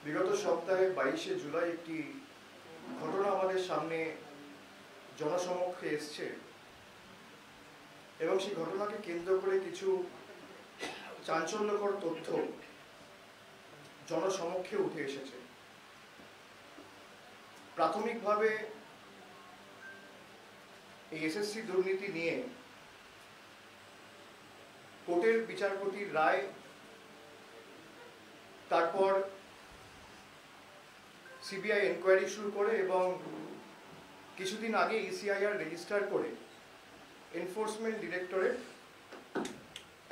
বিগত সপ্তাহে 22শে জুলাই একটি ঘটনা আমাদের সামনে জনসমক্ষে এসছে এবং সেই ঘটনাকে কেন্দ্র করে কিছু চাঞ্চল্যকর তথ্য জনসমক্ষে উঠে এসেছে। প্রাথমিকভাবে এই এসএসসি দুর্নীতি নিয়ে কোর্টের বিচারপতির রায়, তারপর সিবিআই এনকোয়ারি শুরু করে এবং কিছুদিন আগে ইসিআইআর রেজিস্টার করে এনফোর্সমেন্ট ডিরেক্টরেট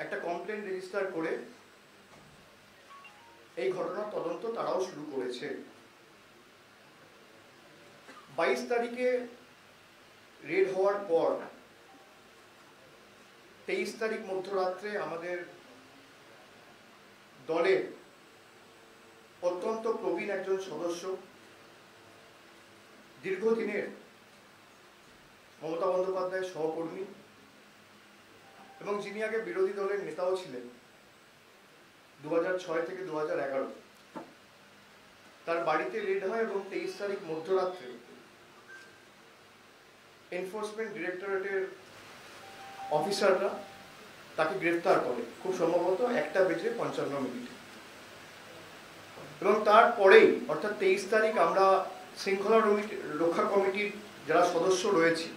একটা কমপ্লেন রেজিস্টার করে এই ঘটনার তদন্ত তারাও শুরু করেছে। 22 তারিখে রেড হওয়ার পর 23 তারিখ মধ্যরাত্রে আমাদের দলের অত্যন্ত প্রবীণ একজন সদস্য, দীর্ঘদিনের মমতা বন্দ্যোপাধ্যায়ের সহকর্মী এবং যিনি আগে বিরোধী দলের নেতাও ছিলেন 2006 থেকে 2011, তার বাড়িতে রেড হয় এবং 23 তারিখ মধ্যরাত্রে এনফোর্সমেন্ট ডিরেক্টরেটের অফিসাররা তাকে গ্রেফতার করে, খুব সম্ভবত 1:55 এবং তারপরেই অর্থাৎ 23 তারিখ আমরা শৃঙ্খলা রক্ষা কমিটির যারা সদস্য রয়েছি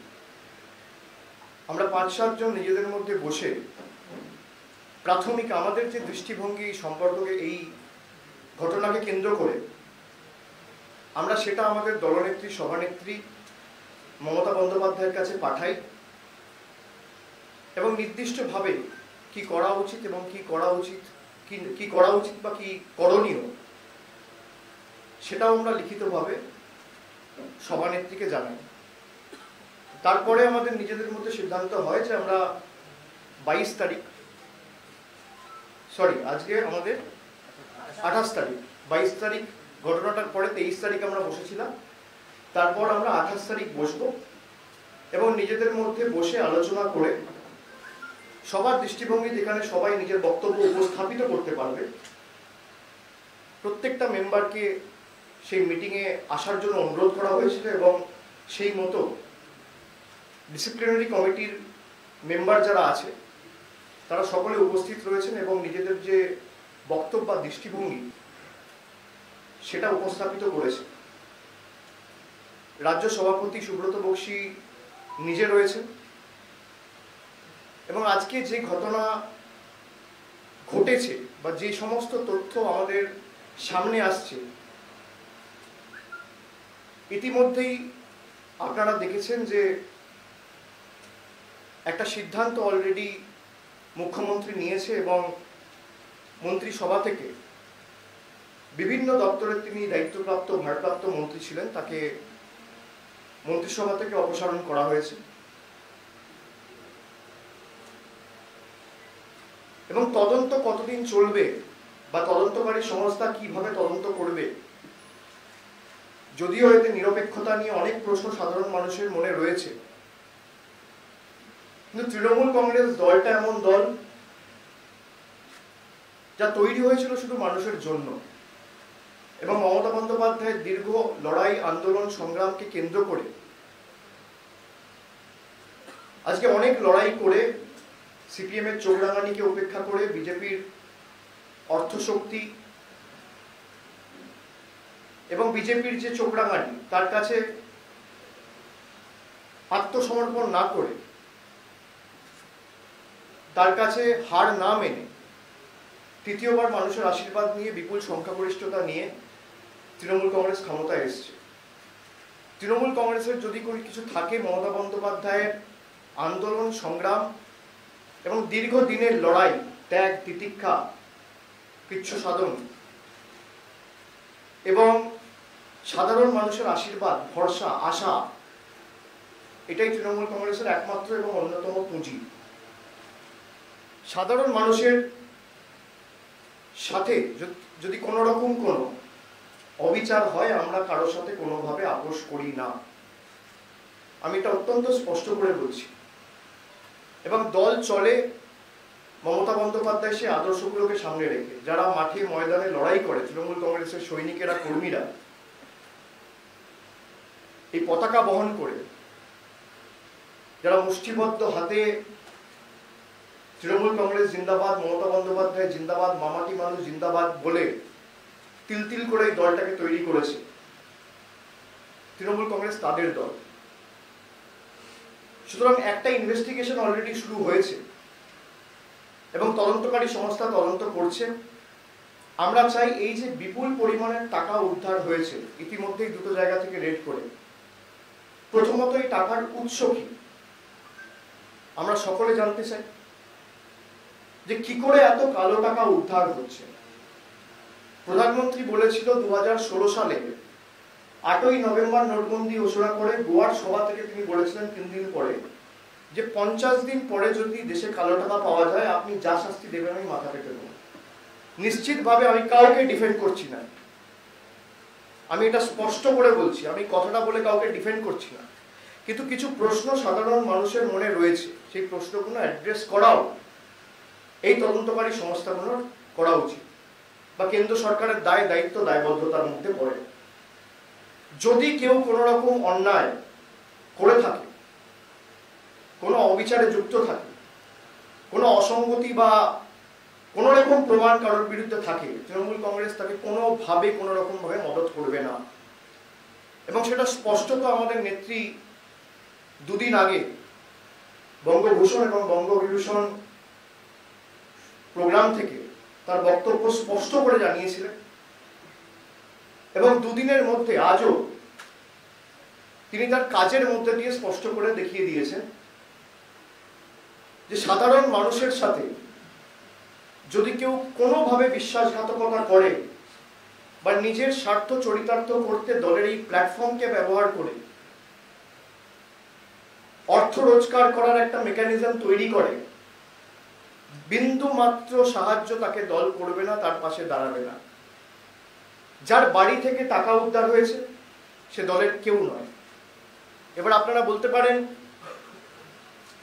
আমরা 5-7 জন নিজেদের মধ্যে বসে প্রাথমিক আমাদের যে দৃষ্টিভঙ্গি সম্পর্কে এই ঘটনাকে কেন্দ্র করে আমরা সেটা আমাদের দলনেত্রী সভানেত্রী মমতা বন্দ্যোপাধ্যায়ের কাছে পাঠাই এবং নির্দিষ্টভাবে কি করা উচিত এবং কি করা উচিত বা কি করণীয় সেটাও আমরা লিখিতভাবে সভানেত্রীকে জানাই। তারপরে আমাদের নিজেদের মধ্যে সিদ্ধান্ত হয় যে আমরা 22 তারিখ, আজকে আমাদের 28 তারিখ, 22 তারিখ ঘটনাটার পরে 23 তারিখ আমরা বসেছিলাম, তারপর আমরা 28 তারিখ বসবো এবং নিজেদের মধ্যে বসে আলোচনা করে সবার দৃষ্টিভঙ্গি যেখানে সবাই নিজের বক্তব্য উপস্থাপিত করতে পারবে, প্রত্যেকটা মেম্বারকে সেই মিটিংয়ে আসার জন্য অনুরোধ করা হয়েছিল এবং সেই মতো ডিসিপ্লিনারি কমিটির মেম্বার যারা আছে তারা সকলে উপস্থিত রয়েছেন এবং নিজেদের যে বক্তব্য বা দৃষ্টিভঙ্গি সেটা উপস্থাপিত করেছে। রাজ্য সভাপতি সুব্রত বক্সী নিজে রয়েছেন এবং আজকে যে ঘটনা ঘটেছে বা যে সমস্ত তথ্য আমাদের সামনে আসছে ইতিমধ্যেই আপনারা দেখেছেন যে একটা সিদ্ধান্ত অলরেডি মুখ্যমন্ত্রী নিয়েছে এবং মন্ত্রিসভা থেকে বিভিন্ন দপ্তরের তিনি দায়িত্বপ্রাপ্ত ভারপ্রাপ্ত মন্ত্রী ছিলেন, তাকে মন্ত্রিসভা থেকে অপসারণ করা হয়েছে এবং তদন্ত কতদিন চলবে বা তদন্তকারী সংস্থা কিভাবে তদন্ত করবে, যদিও এতে নিরপেক্ষতা নিয়ে অনেক প্রশ্ন সাধারণ মানুষের মনে রয়েছে, কিন্তু তৃণমূল কংগ্রেস দলটা এমন দল যা তৈরি হয়েছিল শুধু মানুষের জন্য এবং মমতা বন্দ্যোপাধ্যায়ের দীর্ঘ লড়াই, আন্দোলন, সংগ্রামকে কেন্দ্র করে আজকে অনেক লড়াই করে সিপিএম এর চোখ রাঙানিকে উপেক্ষা করে বিজেপির অর্থশক্তি এবং বিজেপির যে চোখ রাঙানি তার কাছে আত্মসমর্পণ না করে, তার কাছে হার না মেনে তৃতীয়বার মানুষের আশীর্বাদ নিয়ে বিপুল সংখ্যাগরিষ্ঠতা নিয়ে তৃণমূল কংগ্রেস ক্ষমতায় এসছে। তৃণমূল কংগ্রেসের যদি কোনো কিছু থাকে মমতা বন্দ্যোপাধ্যায়ের আন্দোলন, সংগ্রাম এবং দীর্ঘদিনের লড়াই, ত্যাগ, তিতিক্ষা, কৃচ্ছ সাধন এবং সাধারণ মানুষের আশীর্বাদ, ভরসা, আশা, এটাই তৃণমূল কংগ্রেসের একমাত্র এবং অন্যতম পুঁজি। সাধারণ মানুষের সাথে যদি কোনো রকম কোনো অবিচার হয় আমরা কারোর সাথে কোনোভাবে আপোষ করি না, আমি এটা অত্যন্ত স্পষ্ট করে বলছি। এবং দল চলে মমতা বন্দ্যোপাধ্যায় সেই আদর্শগুলোকে সামনে রেখে, যারা মাঠে ময়দানে লড়াই করে, তৃণমূল কংগ্রেসের সৈনিকেরা, কর্মীরা এই পতাকা বহন করে, যারা মুষ্টিবদ্ধ হাতে তৃণমূল কংগ্রেস জিন্দাবাদ, মমতা বন্দ্যোপাধ্যায় জিন্দাবাদ, মামাটি মানুষ জিন্দাবাদ বলে তিল তিল করে এই দলটাকে তৈরি করেছে, তৃণমূল কংগ্রেস তাদের দল। সুতরাং একটা ইনভেস্টিগেশন অলরেডি শুরু হয়েছে এবং তদন্তকারী সংস্থা তদন্ত করছে। আমরা চাই এই যে বিপুল পরিমাণের টাকা উদ্ধার হয়েছে ইতিমধ্যেই দুটো জায়গা থেকে রেড করে, প্রথমত এই টাকার উৎস কি আমরা সকলে জানতে চাই, যে কি করে এত কালো টাকা উদ্ধার হচ্ছে। প্রধানমন্ত্রী বলেছিল 2016 সালে 8ই নভেম্বর নোটবন্দি ঘোষণা করে গোয়ার সভা থেকে তিনি বলেছিলেন 3 দিন পরে যে 50 দিন পরে যদি দেশে কালো টাকা পাওয়া যায় আপনি যা শাস্তি দেবেন আমি মাথা পেতে দেব। নিশ্চিতভাবে আমি কাউকে ডিফেন্ড করছি না, আমি এটা স্পষ্ট করে বলছি, আমি কথাটা বলে কাউকে ডিফেন্ড করছি না, কিন্তু কিছু প্রশ্ন সাধারণ মানুষের মনে রয়েছে, সেই প্রশ্নগুলো অ্যাড্রেস করাও এই তদন্তকারী সংস্থাগুলোর করা উচিত বা কেন্দ্র সরকারের দায় দায়িত্ব দায়বদ্ধতার মধ্যে পড়ে। যদি কেউ কোনো রকম অন্যায় করে থাকে, কোনো অবিচারে যুক্ত থাকে, কোনো অসঙ্গতি বা কোনো রকম প্রমাণ কারোর বিরুদ্ধে থাকে, তৃণমূল কংগ্রেস তাকে কোনোভাবে কোনো রকম ভাবে মদত করবে না। এবং সেটা স্পষ্টত আমাদের নেত্রী দুদিন আগে বঙ্গভূষণ এবং বঙ্গবিভূষণ প্রোগ্রাম থেকে তার বক্তব্য স্পষ্ট করে জানিয়েছিলেন এবং দুদিনের মধ্যে আজও তিনি তার কাজের মধ্যে দিয়ে স্পষ্ট করে দেখিয়ে দিয়েছেন যে সাধারণ মানুষের সাথে যদি কেউ কোনোভাবে বিশ্বাসঘাতকতা করে বা নিজের স্বার্থ চরিতার্থ করতে দলের এই প্ল্যাটফর্মকে ব্যবহার করে অর্থ রোজগার করার একটা মেকানিজম তৈরি করে, বিন্দু মাত্র সাহায্য তাকে দল করবে না, তার পাশে দাঁড়াবে না। যার বাড়ি থেকে টাকা উদ্ধার হয়েছে সে দলের কেউ নয়। এবার আপনারা বলতে পারেন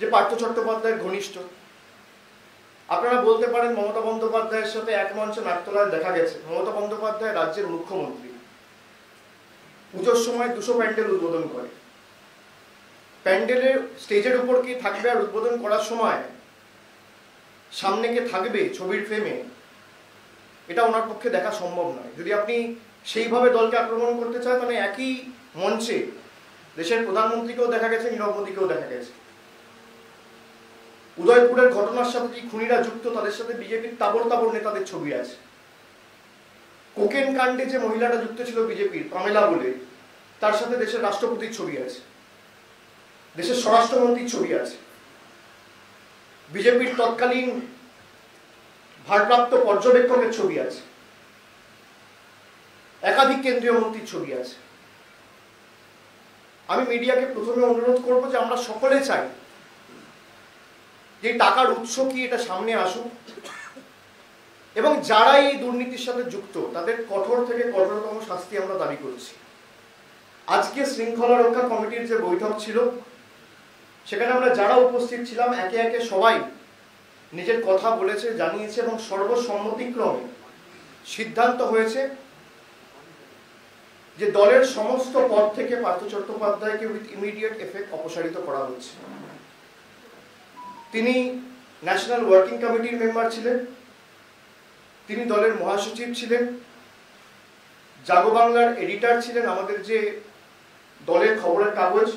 যে পার্থ চট্টোপাধ্যায়ের ঘনিষ্ঠ, আপনারা বলতে পারেন মমতা বন্দ্যোপাধ্যায়ের সাথে এক মঞ্চে নাট্যলয়ে দেখা গেছে। মমতা বন্দ্যোপাধ্যায় রাজ্যের মুখ্যমন্ত্রী, পুজোর সময় 200 প্যান্ডেল উদ্বোধন করে, প্যান্ডেলের স্টেজের উপর কি থাকবে আর উদ্বোধন করার সময় সামনে কে থাকবে ছবির ফ্রেমে, এটা ওনার পক্ষে দেখা সম্ভব নয়। যদি আপনি সেইভাবে দলকে আক্রমণ করতে চান তাহলে একই মঞ্চে দেশের প্রধানমন্ত্রীকেও দেখা গেছে, নীরব মোদীকেও দেখা গেছে। উদয়পুরের ঘটনার সাথে যে খুনিরা যুক্ত তাদের সাথে বিজেপির তাবড় তাবড় নেতাদের ছবি আছে। কোকেন কাণ্ডে যে মহিলাটা যুক্ত ছিল বিজেপির, পামেলা বলে, তার সাথে দেশের রাষ্ট্রপতির ছবি আছে, দেশের স্বরাষ্ট্রমন্ত্রীর ছবি আছে, বিজেপির তৎকালীন ভারপ্রাপ্ত পর্যবেক্ষকের ছবি আছে, একাধিক কেন্দ্রীয় মন্ত্রীর ছবি আছে। আমি মিডিয়াকে প্রথমে অনুরোধ করব যে আমরা সকলে চাই যে টাকার উৎস কি এটা সামনে আসুক এবং যারা এই দুর্নীতির সাথে যুক্ত তাদের কঠোর থেকে কঠোরতম শাস্তি আমরা দাবি করছি। আজকে শৃঙ্খলা রক্ষা কমিটির যে বৈঠক ছিল সেখানে আমরা যারা উপস্থিত ছিলাম একে একে সবাই নিজের কথা বলেছে, জানিয়েছে এবং সর্বসম্মতিক্রমে সিদ্ধান্ত হয়েছে যে দলের সমস্ত পদ থেকে পার্থ চট্টোপাধ্যায়কে উইথ ইমিডিয়েট এফেক্ট অপসারিত করা হচ্ছে। তিনি ন্যাশনাল ওয়ার্কিং কমিটির মেম্বার ছিলেন, তিনি দলের মহাসচিব ছিলেন, জাগো বাংলার এডিটর ছিলেন, আমাদের যে দলের খবরের কাগজ,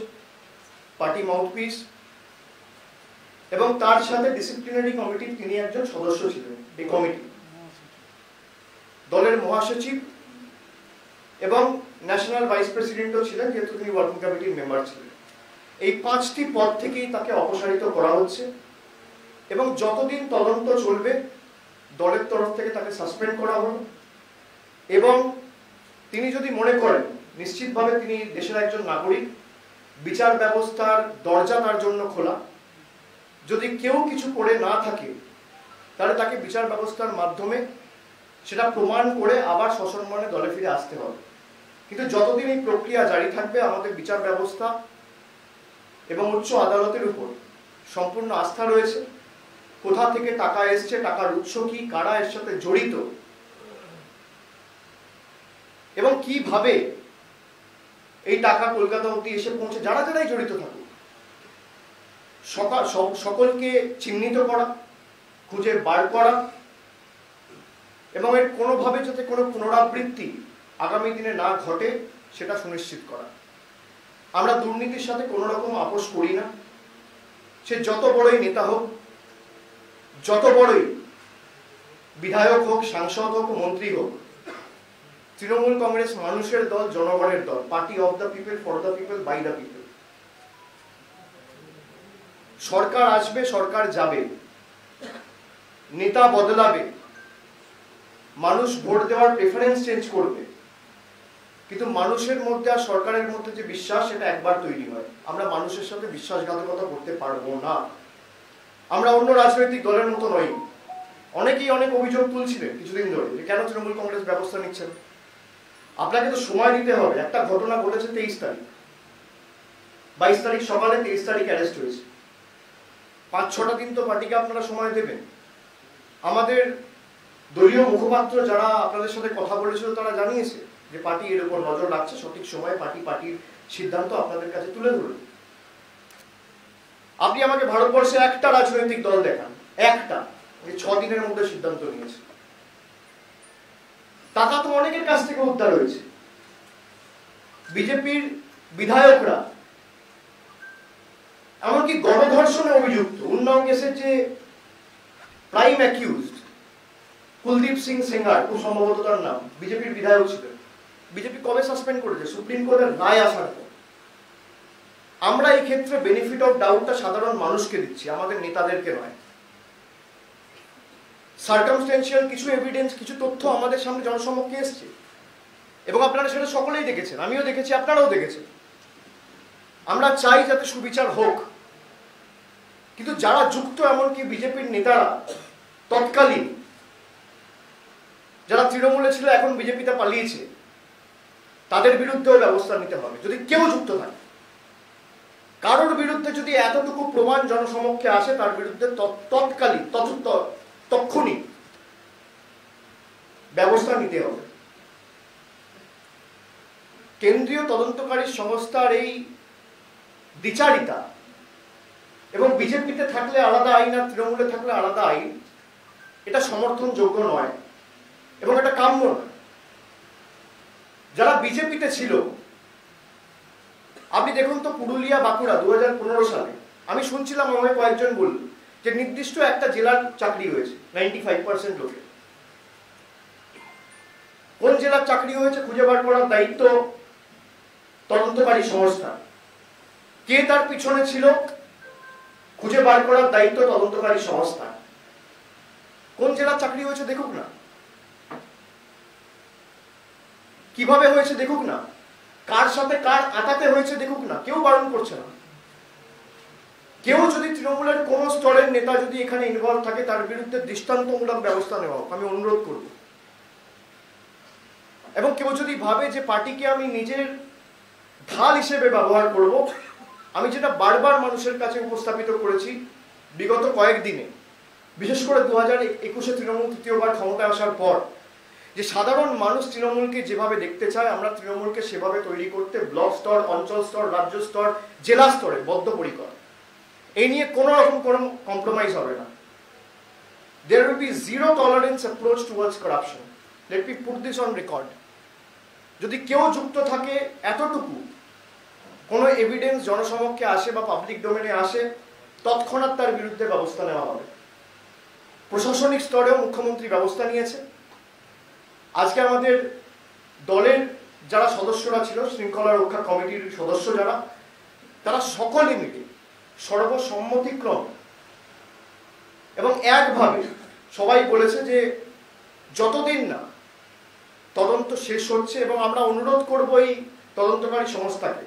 পার্টি মাউথপিস, এবং তার সাথে ডিসিপ্লিনারি কমিটির তিনি একজন সদস্য ছিলেন। এই কমিটি দলের মহাসচিব এবং ন্যাশনাল ভাইস প্রেসিডেন্টও ছিলেন, যেহেতু তিনি ওয়ার্কিং কমিটির মেম্বার ছিলেন। এই 5টি পদ থেকেই তাকে অপসারিত করা হচ্ছে এবং যতদিন তদন্ত চলবে দলের তরফ থেকে তাকে সাসপেন্ড করা হলো এবং তিনি যদি মনে করেন নিশ্চিতভাবে তিনি দেশের একজন নাগরিক, বিচার ব্যবস্থার দরজা তার জন্য খোলা, যদি কেউ কিছু করে না থাকে তাহলে তাকে বিচার ব্যবস্থার মাধ্যমে সেটা প্রমাণ করে আবার সসম্মানে দলে ফিরে আসতে হবে। কিন্তু যতদিন এই প্রক্রিয়া জারি থাকবে আমাদের বিচার ব্যবস্থা এবং উচ্চ আদালতের উপর সম্পূর্ণ আস্থা রয়েছে কোথা থেকে টাকা এসছে, টাকার উৎস কি, কারা এর সাথে জড়িত এবং কিভাবে এই টাকা কলকাতা অবধি এসে পৌঁছে, যারা যারাই জড়িত থাকুক সকলকে চিহ্নিত করা, খুঁজে বার করা এবং এর কোনোভাবে যাতে কোনো পুনরাবৃত্তি আগামী দিনে না ঘটে সেটা সুনিশ্চিত করা। আমরা দুর্নীতির সাথে কোনো রকম আপোষ করি না, সে যত বড়ই নেতা হোক, যত বড়ই বিধায়ক হোক, সাংসদ হোক, মন্ত্রী হোক। তৃণমূল কংগ্রেস মানুষের দল, জনগণের দল, party of the people, for the people, by the people. সরকার আসবে, সরকার যাবে, নেতা বদলাবে, মানুষ ভোট দেওয়ার প্রেফারেন্স চেঞ্জ করবে, কিন্তু মানুষের মধ্যে আর সরকারের মধ্যে যে বিশ্বাস, সেটা একবার তৈরি হয়। আমরা মানুষের সাথে বিশ্বাসঘাতকতা করতে পারবো না। আমরা অন্য রাজনৈতিক দলের মতো নই। অনেকেই অনেক অভিযোগ তুলছিলেন কিছুদিন ধরে যে কেন তৃণমূল কংগ্রেস ব্যবস্থা নিচ্ছেন। আপনাকে তো সময় দিতে হবে। একটা ঘটনা ঘটেছে 23 তারিখ, 22 তারিখ সকালে, 23 তারিখ অ্যারেস্ট হয়েছে। 5-6টা দিন তো পার্টিকে আপনারা সময় দেবেন। আমাদের দলীয় মুখপাত্র যারা আপনাদের সাথে কথা বলেছিল তারা জানিয়েছে যে পার্টি এর উপর নজর রাখছে, সঠিক সময়ে পার্টির সিদ্ধান্ত আপনাদের কাছে তুলে ধরবে। আপনি আমাকে ভারতবর্ষে একটা রাজনৈতিক দল দেখান, একটা, যে 6 দিনের মধ্যে সিদ্ধান্ত নিয়েছে। টাকা তো অনেকের কাছ থেকে উদ্ধার হয়েছে। বিজেপির বিধায়করা এমনকি গণধর্ষণে অভিযুক্ত উন্নাও কেসের যে প্রাইম অ্যাকিউজড কুলদীপ সিং সেঙ্গার, খুব সম্ভবত তার নাম, বিজেপির বিধায়ক ছিলেন। বিজেপি কবে সাসপেন্ড করেছে? সুপ্রিম কোর্টের রায় আসার পর। আমরা এই ক্ষেত্রে বেনিফিট অফ ডাউটটা সাধারণ মানুষকে দিচ্ছি, আমাদের নেতাদেরকে নয়। সার্কামস্টেন্সিয়াল কিছু এভিডেন্স, কিছু তথ্য আমাদের সামনে জনসমক্ষে এসছে এবং আপনারা সেটা সকলেই দেখেছেন, আমিও দেখেছি, আপনারাও দেখেছেন। আমরা চাই যাতে সুবিচার হোক, কিন্তু যারা যুক্ত, এমনকি বিজেপির নেতারা তৎকালীন, যারা তৃণমূলে ছিল এখন বিজেপিতে পালিয়েছে, তাদের বিরুদ্ধেও ব্যবস্থা নিতে হবে। যদি কেউ যুক্ত থাকে, কারোর বিরুদ্ধে যদি এতটুকু প্রমাণ জনসমক্ষে আসে, তার বিরুদ্ধে তৎকালীন তৎক্ষণিক ব্যবস্থা নিতে হবে। কেন্দ্রীয় তদন্তকারী সংস্থার এই দ্বিচারিতা এবং বিজেপিতে থাকলে আলাদা আইন আর তৃণমূলে থাকলে আলাদা আইন, এটা সমর্থনযোগ্য নয় এবং এটা কাম্য নয়। যারা বিজেপিতে ছিল, আপনি দেখুন তো পুরুলিয়া, বাঁকুড়া 2015 সালে আমি শুনছিলাম, আমায় কয়েকজন বলল যে নির্দিষ্ট একটা জেলার চাকরি হয়েছে 95% লোকের। কোন জেলার চাকরি হয়েছে খুঁজে বার করার দায়িত্ব তদন্তকারী সংস্থা। কে তার পিছনে ছিল খুঁজে বার করার দায়িত্ব তদন্তকারী সংস্থা। কোন জেলার চাকরি হয়েছে দেখুক না, কিভাবে হয়েছে দেখুক না, কার সাথে কার আটাতে হয়েছে দেখুক না। কেউ বারণ করছে না। কেউ যদি তৃণমূলের কোন স্তরের নেতা যদি এখানে ইনভলভ থাকে, তার বিরুদ্ধে দৃষ্টান্তমূলক ব্যবস্থা নেওয়া হোক, আমি অনুরোধ করব। এবং কেউ যদি ভাবে যে পার্টিকে আমি নিজের ঢাল হিসেবে ব্যবহার করব, আমি যেটা বারবার মানুষের কাছে উপস্থাপিত করেছি বিগত কয়েকদিনে, বিশেষ করে 2021-এ তৃণমূল তৃতীয়বার ক্ষমতায় আসার পর, যে সাধারণ মানুষ তৃণমূলকে যেভাবে দেখতে চায়, আমরা তৃণমূলকে সেভাবে তৈরি করতে ব্লক স্তর, অঞ্চল স্তর, রাজ্য স্তর, জেলা স্তরে বদ্ধপরিকর। এই নিয়ে কোনো রকম কোনো কম্প্রোমাইজ হবে না। There will be zero tolerance approach towards corruption. Let me put this on record. যদি কেউ যুক্ত থাকে, এতটুকু কোনো এভিডেন্স জনসমক্ষে আসে বা পাবলিক ডোমেনে আসে, তৎক্ষণাৎ তার বিরুদ্ধে ব্যবস্থা নেওয়া হবে। প্রশাসনিক স্তরেও মুখ্যমন্ত্রী ব্যবস্থা নিয়েছে। আজকে আমাদের দলের যারা সদস্যরা ছিল, শৃঙ্খলা রক্ষা কমিটির সদস্য যারা, তারা সকলে মিলে সর্বসম্মতিক্রম এবং একভাবে সবাই বলেছে যে যতদিন না তদন্ত শেষ হচ্ছে, এবং আমরা অনুরোধ করব এই তদন্তকারী সংস্থাকে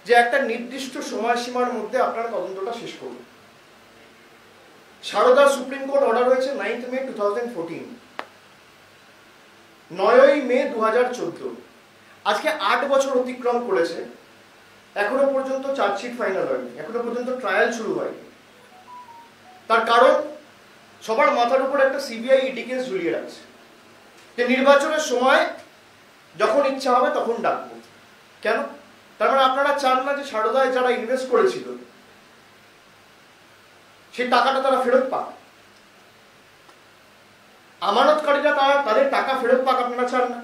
যে একটা নির্দিষ্ট সময়সীমার মধ্যে আপনারা তদন্তটা শেষ করুন। সারদা সুপ্রিম কোর্ট অর্ডার হয়েছে 9 মে 2014, 9 মে 2014। আজকে 8 বছর অতিক্রম করেছে, এখনো পর্যন্ত চার্জশিট ফাইনাল হয়নি, এখনো পর্যন্ত ট্রায়াল শুরু হয়নি। তার কারণ সবার মাথার উপর একটা সিবিআই ইডি কেস ঝুলিয়ে রাখছে, যে নির্বাচনের সময় যখন ইচ্ছা হবে তখন ডাকবো। কেন? তার মানে আপনারা চান না যে সারদায় যারা ইনভেস্ট করেছিল সেই টাকাটা তারা ফেরত পাক, আমানতকারীরা তাদের টাকা ফেরত পাক, আপনারা চান না।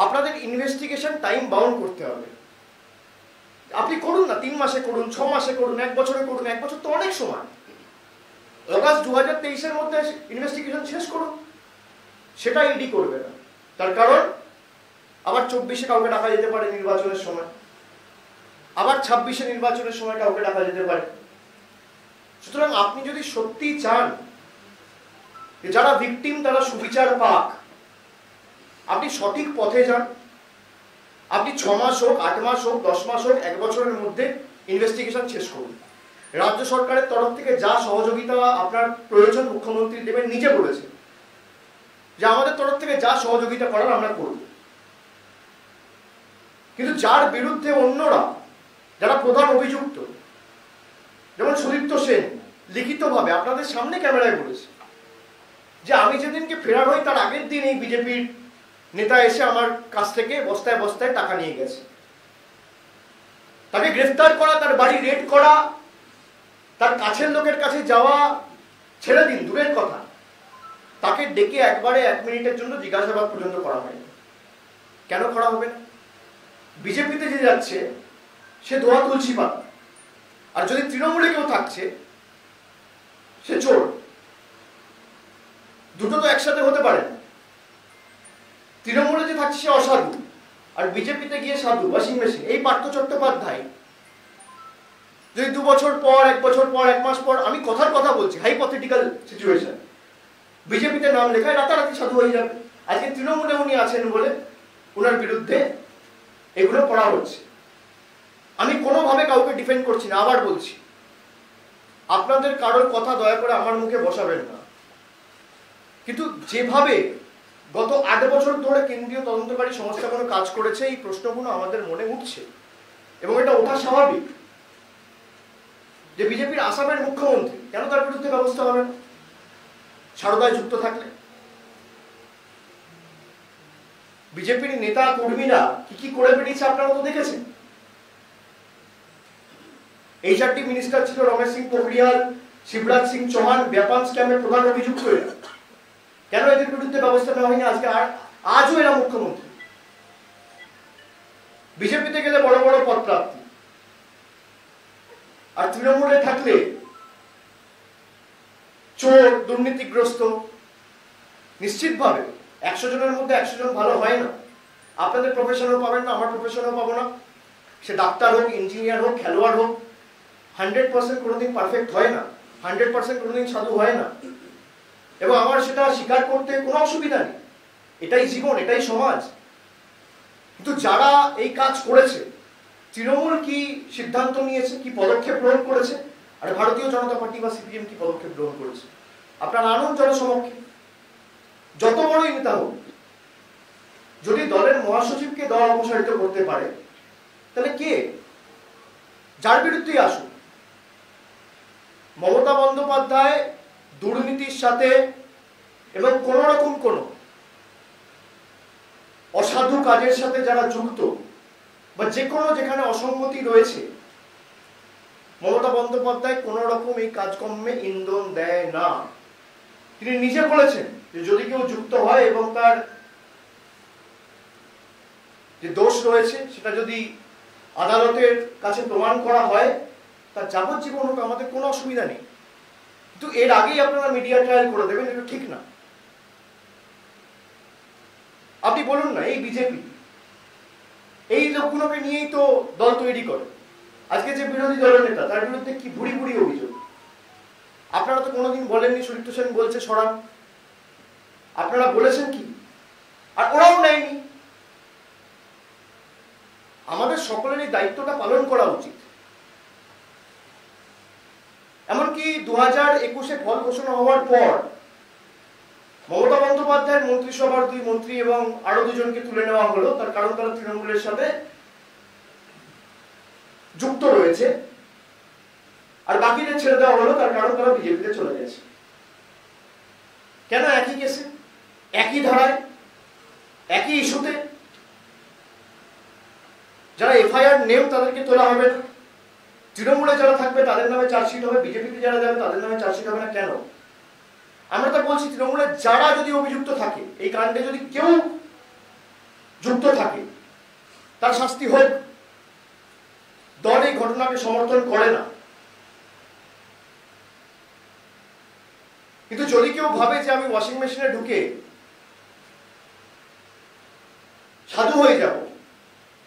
আপনাদের ইনভেস্টিগেশন টাইম বাউন্ড করতে হবে। আপনি করুন না, 3 মাসে করুন, 6 মাসে করুন, 1 বছরে করুন। 1 বছর তো অনেক সময়। অগাস্ট 2023-এর মধ্যে ইনভেস্টিগেশন শেষ করুন। সেটা ইডি করবে না। তার কারণ আবার 24-এ কাউকে ডাকা যেতে পারে নির্বাচনের সময়, আবার 26-এ নির্বাচনের সময় কাউকে ডাকা যেতে পারে। সুতরাং আপনি যদি সত্যি চান যে যারা ভিকটিম তারা সুবিচার পাক, আপনি সঠিক পথে যান। আপনি 6 মাস হোক, 8 মাস হোক, 10 মাস হোক, 1 বছরের মধ্যে ইনভেস্টিগেশন শেষ করুন। রাজ্য সরকারের তরফ থেকে যা সহযোগিতা আপনার প্রয়োজন মুখ্যমন্ত্রী দেবেন, নিজে বলেছে যে আমাদের তরফ থেকে যা সহযোগিতা করার আমরা করব। কিন্তু যার বিরুদ্ধে অন্যরা, যারা প্রধান অভিযুক্ত, যেমন সুদীপ্ত সেন লিখিতভাবে আপনাদের সামনে ক্যামেরায় বলেছে যে আমি যেদিনকে ফেরার হই তার আগের দিন এই বিজেপির নেতা এসে আমার কাছ থেকে বস্তায় বস্তায় টাকা নিয়ে গেছে। তাকে গ্রেফতার করা, তার বাড়ি রেড করা, তার কাছের লোকের কাছে যাওয়া ছেড়ে দিন, দূরের কথা, তাকে ডেকে একবারে 1 মিনিটের জন্য জিজ্ঞাসাবাদ পর্যন্ত করা হয়নি। কেন করা হবে না? বিজেপিতে যে যাচ্ছে সে দোয়া তুলসী পাতা, আর যদি তৃণমূলে কেউ থাকছে সে চোর। দুটো তো একসাথে হতে পারে না। তৃণমূলে যে থাকছে সে অসাধু, আর বিজেপিতে গিয়ে সাধু, ওয়াশিং মেশিন। এই পার্থ চট্টোপাধ্যায় যদি 2 বছর পর, 1 বছর পর, 1 মাস পর, আমি কথার কথা বলছি, হাইপোথেটিক্যাল সিচুয়েশন, বিজেপিতে নাম লেখায়, রাতারাতি সাধু হয়ে যাবে। আজকে তৃণমূলে উনি আছেন বলে ওনার বিরুদ্ধে এগুলো করা হচ্ছে। আমি কোনোভাবে কাউকে ডিফেন্ড করছি না, আবার বলছি, আপনাদের কারোর কথা দয়া করে আমার মুখে বসাবেন না। কিন্তু যেভাবে গত 8 বছর ধরে কেন্দ্রীয় তদন্তকারী সংস্থাগুলো কাজ করেছে, এই প্রশ্নগুলো আমাদের মনে উঠছে, এবং এটা ওঠা স্বাভাবিক যে বিজেপির আসামের মুখ্যমন্ত্রী, কেন তার বিরুদ্ধে ব্যবস্থা হবে না সারদায় যুক্ত থাকলে? বিজেপির নেতা কর্মীরা কি কি করে বেরিয়েছে আপনারা তো দেখেছেন। HRD মিনিস্টার ছিল রমেশ সিং পোখরিয়াল, শিবরাজ সিং চৌহান, ব্যাপান স্ক্যামের প্রধান অভিযুক্ত এরা। কেন এদের বিরুদ্ধে ব্যবস্থা নেওয়া হয়নি? আজকে আজও এরা মুখ্যমন্ত্রী। বিজেপিতে গেলে বড় বড় পদ প্রাপ্তি, আর তৃণমূলে থাকলে চোর, দুর্নীতিগ্রস্ত। নিশ্চিতভাবে 100 জনের মধ্যে 100 জন ভালো হয় না। আপনাদের প্রফেশনেও পাবেন না, আমার প্রফেশনেও পাবো না। সে ডাক্তার হোক, ইঞ্জিনিয়ার হোক, খেলোয়াড় হোক, 100% কোনোদিন পারফেক্ট হয় না, 100% কোনোদিন সাধু হয় না। এবং আমার সেটা স্বীকার করতে কোনো অসুবিধা নেই। এটাই জীবন, এটাই সমাজ। কিন্তু যারা এই কাজ করেছে, তৃণমূল কি সিদ্ধান্ত নিয়েছে, কি পদক্ষেপ গ্রহণ করেছে, আর ভারতীয় জনতা পার্টি বা সিপিএম কি পদক্ষেপ গ্রহণ করেছে? আপনার আনন্দ জনসমক্ষে যত বড়ই নেতা হোক, যদি দলের মহাসচিবকে দল অপসারিত করতে পারে, তাহলে কে? যার বিরুদ্ধেই আসুন। মমতা বন্দ্যোপাধ্যায় দুর্নীতির সাথে এবং কোন রকম কোন অসাধু কাজের সাথে যারা যুক্ত, বা যে কোনো যেখানে অসঙ্গতি রয়েছে, মমতা বন্দ্যোপাধ্যায় কোন রকম এই কাজকর্মে ইন্ধন দেয় না। তিনি নিজে বলেছেন যে যদি কেউ যুক্ত হয় এবং তার যে দোষ রয়েছে সেটা যদি আদালতের কাছে প্রমাণ করা হয়, তার যাবজ্জীবন হোক, আমাদের কোনো অসুবিধা নেই। কিন্তু এর আগেই আপনারা মিডিয়া ট্রায়াল করে দেবেন, এটা ঠিক না। আপনি বলুন না, এই বিজেপি এই লোকগুলোকে নিয়েই তো দল তৈরি করে। আজকে যে বিরোধী দলের নেতা, তার বিরুদ্ধে কি ভুড়ি ভুড়ি অভিযোগ। আপনারা তো কোনোদিন বলেননি সুদীপ্ত সেন বলছে সরান। আপনারা বলেছেন কি? আর ওরাও নেয়নি। আমাদের সকলেরই দায়িত্বটা পালন করা উচিত। এমনকি 2021-এ ফল ঘোষণা হওয়ার পর মমতা বন্দ্যোপাধ্যায়ের মন্ত্রিসভার 2 মন্ত্রী এবং আরো 2 জনকে তুলে নেওয়া হলো, তার কারণ তারা তৃণমূলের সাথে যুক্ত রয়েছে। আর বাকিদের ছেড়ে দেওয়া হলো, তার কারণ তারা বিজেপিতে চলে গেছে। কেন? একই কেসে, একই ধারায়, একই ইস্যুতে। যারা এফআইআর নেম তাদেরকে তোলা হবে না, তৃণমূলে যারা থাকবে তাদের নামে চার্জশিট হবে, বিজেপিতে যারা যাবে তাদের নামে চার্জশিট হবে না। কেন? আমরা তো বলছি তৃণমূলের যারা যদি অভিযুক্ত থাকে, এই কাণ্ডে যদি কেউ যুক্ত থাকে, তার শাস্তি হোক। দল এই ঘটনাকে সমর্থন করে না। কিন্তু যদি কেউ ভাবে যে আমি ওয়াশিং মেশিনে ঢুকে সাধু হয়ে যাব,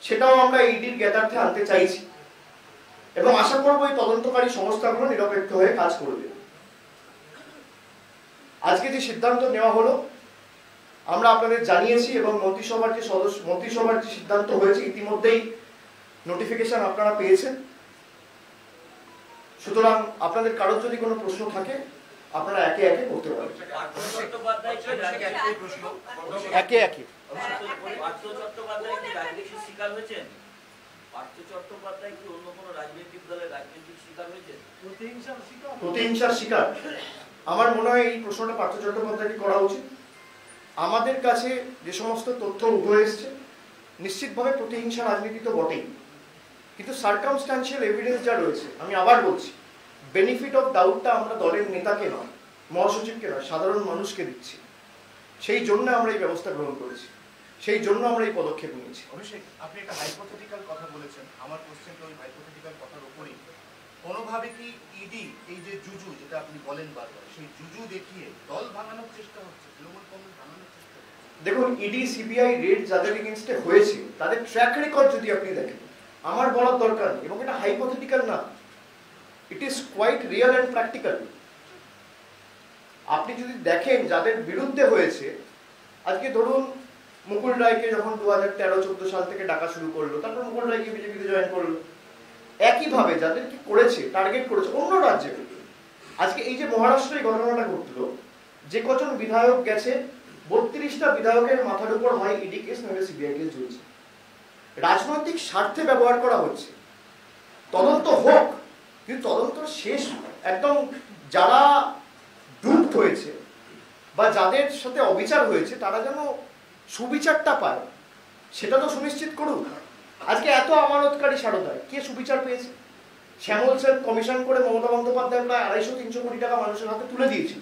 সেটাও আমরা ইডির জ্ঞাতার্থে আনতে চাইছি এবং আশা করব এই তদন্তকারী সংস্থাগুলো নিরপেক্ষ হয়ে কাজ করবে। আজকে যে সিদ্ধান্ত নেওয়া হলো আমরা আপনাদের জানিয়েছি এবং মন্ত্রিসভার যে সিদ্ধান্ত হয়েছে ইতিমধ্যেই নোটিফিকেশন আপনারা পেয়েছেন। সুতরাং আপনাদের কারোর যদি কোনো প্রশ্ন থাকে আপনারা একে একে করতে পারেন। একে একে প্রতিহিংসার শিকার? আমার মনে হয় এই প্রশ্নটা পার্থ চট্টোপাধ্যায়কে করা উচিত। আমাদের কাছে যে সমস্ত তথ্য উঠে এসছে, নিশ্চিতভাবে প্রতিহিংসা রাজনীতি তো বটেই, কিন্তু সার্কামস্ট্যান্সিয়াল এভিডেন্স যা রয়েছে, আমি আবার বলছি, বেনিফিট অফ ডাউটটা আমরা দলের নেতাকে নয়, মহাসচিবকে নয়, সাধারণ মানুষকে দিচ্ছি। সেই জন্য আমরা এই ব্যবস্থা গ্রহণ করেছি, সেই জন্য আমরা এই পদক্ষেপ নিয়েছি। অভিষেক, আপনি একটা হাইপোথেটিক্যাল কথা বলেছেন, আমার কোশ্চেনটা ওই হাইপোথেটিক্যাল কথার উপরেই। কোনোভাবে কি ইডি এই যে জুজু যেটা আপনি বলেন বারবার, সেই জুজু দেখিয়ে দল ভাঙানোর চেষ্টা হচ্ছে, তৃণমূল কংগ্রেস ভাঙানোর চেষ্টা হচ্ছে? দেখুন, ইডি সিবিআই রেড যাদের এগেইনস্টে হয়েছে তাদের ট্র্যাক রেকর্ড যদি আপনি দেখেন, আমার বলার দরকার নেই, এবং এটা হাইপোথেটিক্যাল না, it is quite real and practical. আপনি যদি দেখেন যাদের বিরুদ্ধে হয়েছে, আজকে ধরুন মুকুল রায়কে যখন 2013-14 সাল থেকে ডাকা শুরু করলো, তারপর মুকুল রায়কে বিজেপিতে জয়েন করলো, একইভাবে যাদেরকে করেছে, টার্গেট করেছে অন্য রাজ্যে। আজকে এই যে মহারাষ্ট্রে এই ঘটনাটা ঘটলো, যে কজন বিধায়ক গেছে, 32টা বিধায়কের মাথার উপর হয় ইডি কেস নইলে সিবিআই কেস ঝুলছে। রাজনৈতিক স্বার্থে ব্যবহার করা হচ্ছে। তদন্ত হোক, কিন্তু তদন্ত শেষ একদম যারা ডুপ্ট হয়েছে বা যাদের সাথে অবিচার হয়েছে তারা যেন সুবিচারটা পায়, সেটা তো সুনিশ্চিত করুক। আজকে এত আমানতকারী সারদায় কে সুবিচার পেয়েছে? শ্যামল সেন কমিশন করে মমতা বন্দ্যোপাধ্যায় প্রায় 250-300 কোটি টাকা মানুষের হাতে তুলে দিয়েছিল।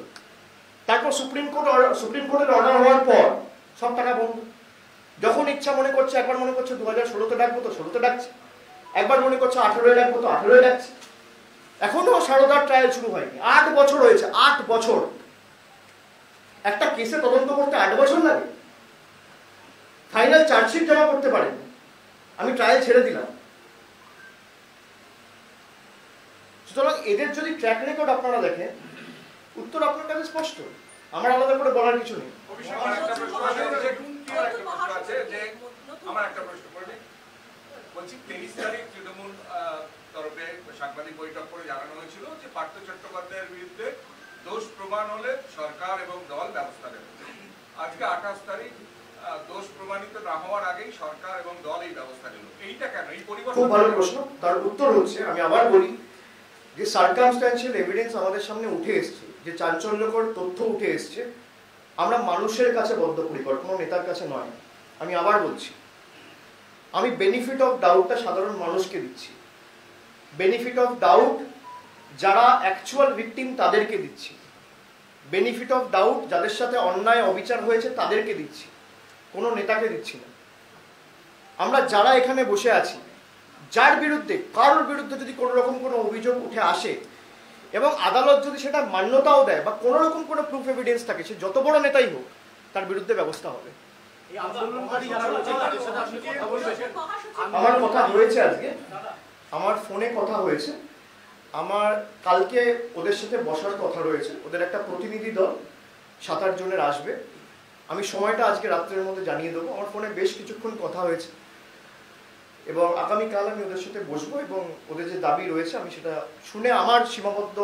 তারপর সুপ্রিম কোর্টের অর্ডার হওয়ার পর সব টাকা বন্ধ। যখন ইচ্ছা মনে করছে, একবার মনে করছে 2016-তে ডাকবো তো 16-তে ডাকছে, একবার মনে করছে 18-এ ডাকবো তো 18-এ ডাকছে। এখনো সারদার ট্রায়াল শুরু হয়নি। 8 বছর হয়েছে, 8 বছর। একটা কেসে তদন্ত করতে 8 বছর লাগে? ফাইনাল চার্জশিট জমা করতে পারেন, আমি ট্রায়াল ছেড়ে দিলাম। সুতরাং এদের যদি ট্র্যাক রেকর্ড আপনারা দেখেন, উত্তর আপনার কাছে স্পষ্ট, আমার আলাদা করে বলার কিছু নেই। আমার একটা প্রশ্ন করবে, বলছি 23 তারিখ তৃণমূল তরফে সাংবাদিক বৈঠক করে জানানো হয়েছিল যে পার্থ চট্টোপাধ্যায়ের বিরুদ্ধে দোষ প্রমাণ হলে সরকার এবং দল ব্যবস্থা নেবে। আজকে 28 তারিখ, দোষ প্রমাণিত না হওয়ার আগেই সরকার এবং দল এই ব্যবস্থা নিল, এইটা কেন? এই পরিবর্তন? খুব ভালো প্রশ্ন। তার উত্তর হচ্ছে, আমি আবার বলি, যে সার্কামস্ট্যান্সিয়াল এভিডেন্স আমাদের সামনে উঠে এসছে, যে চাঞ্চল্যকর তথ্য উঠে এসছে, আমরা মানুষের কাছে বদ্ধপরিকর, কোনো নেতার কাছে নয়। আমি আবার বলছি, আমি বেনিফিট অফ ডাউটটা সাধারণ মানুষকে দিচ্ছি। বেনিফিট অফ ডাউট যারা অ্যাকচুয়াল ভিকটিম তাদেরকে দিচ্ছি। বেনিফিট অফ ডাউট যাদের সাথে অন্যায় অবিচার হয়েছে তাদেরকে দিচ্ছি, কোনো নেতাকে দিচ্ছি না। আমরা যারা এখানে বসে আছি, যার বিরুদ্ধে, কারোর বিরুদ্ধে যদি কোনো রকম কোনো অভিযোগ উঠে আসে এবং আদালত যদি সেটা মান্যতাও দেয় বা কোনো রকম কোনো প্রুফ এভিডেন্স থাকে, সে যত বড় নেতাই হোক, তার বিরুদ্ধে ব্যবস্থা হবে। আমার কথা হয়েছে, আজকে আমার ফোনে কথা হয়েছে, আমার কালকে ওদের সাথে বসার কথা রয়েছে। ওদের একটা প্রতিনিধি দল 7-8 জনের আসবে। আমি সময়টা আজকে রাত্রের মধ্যে জানিয়ে দেবো। আমার ফোনে বেশ কিছুক্ষণ কথা হয়েছে এবং আগামীকাল আমি ওদের সাথে বসবো এবং ওদের যে দাবি রয়েছে আমি সেটা শুনে আমার সীমাবদ্ধ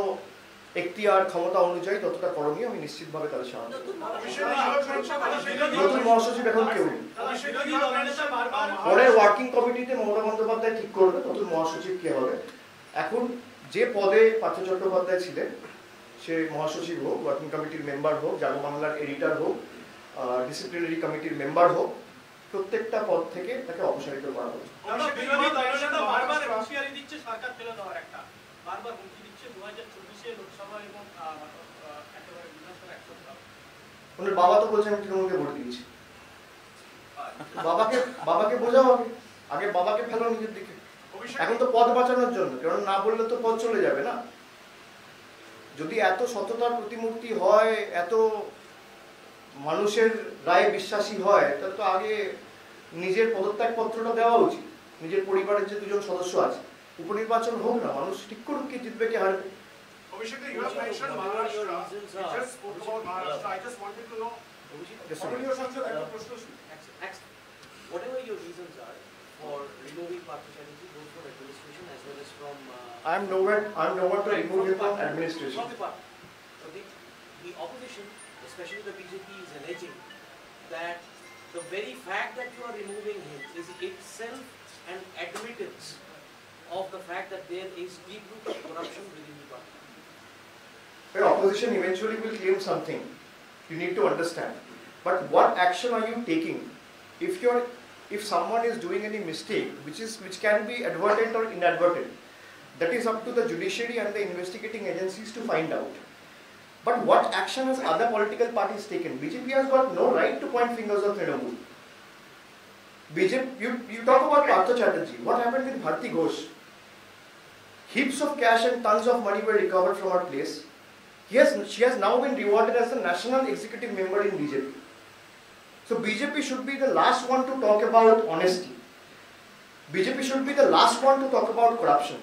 এখতিয়ার ক্ষমতা অনুযায়ী ততটা করণীয় আমি নিশ্চিতভাবে তাদের সাহায্য করব। নতুন মহাসচিব এখন কেউ নেই। পরে ওয়ার্কিং কমিটিতে মমতা বন্দ্যোপাধ্যায় ঠিক করবে নতুন মহাসচিব কে হবে। এখন যে পদে পার্থ চট্টোপাধ্যায় ছিলেন, সে মহাসচিব হোক, ওয়ার্কিং কমিটির মেম্বার হোক, জাগো বাংলার এডিটর হোক, ডিসিপ্লিনারি কমিটির মেম্বার হোক, প্রত্যেকটা পদ থেকে তাকে অপসারিত করা হবে। বিরোধী দলনেতা বারবার হুঁশিয়ারি দিচ্ছে সরকার ফেলে দেওয়ার, একটা বারবার হুমকি দিচ্ছে 2024-এ লোকসভা এবং একেবারে বিধানসভা একসঙ্গে। ওনার বাবা তো বলছেন আমি তৃণমূলকে ভোট দিয়েছি। বাবাকে বোঝাও আগে বাবাকে ফেলো নিজের দিকে। এখন তো পদ বাঁচানোর জন্য, কারণ না বললে তো পদ চলে যাবে না। যদি এত সততার প্রতিমূর্তি হয়, এত মানুষের রায়ে বিশ্বাসী হয়, তাহলে তো আগে নিজের পদত্যাগ পত্রটা দেওয়া উচিত। নিজের পরিবারের যে দুজন সদস্য আছে, উপনির্বাচন হোক না, মানুষ ঠিক করুক কে জিতবে কে হারবে। Abhishek, you have mentioned Maharashtra. You just spoke about Maharashtra. I just wanted to know. Whatever your reasons are for removing Partha Chatterjee, both from administration as well as from. I'm nowhere to remove him from administration. From the party. So the opposition, especially the BJP, is alleging that the very fact that you are removing him is itself an admittance of the fact that there is deep-rooted corruption within the party. The opposition eventually will claim something. You need to understand. But what action are you taking? If someone is doing any mistake, which can be advertent or inadvertent, that is up to the judiciary and the investigating agencies to find out. But what action has other political parties taken? BJP has got no right to point fingers at Trinamool. You talk about Partha Chatterjee. What happened with Bharti Ghosh? Heaps of cash and tons of money were recovered from her place. She has now been rewarded as the national executive member in BJP. So BJP should be the last one to talk about honesty. BJP should be the last one to talk about corruption.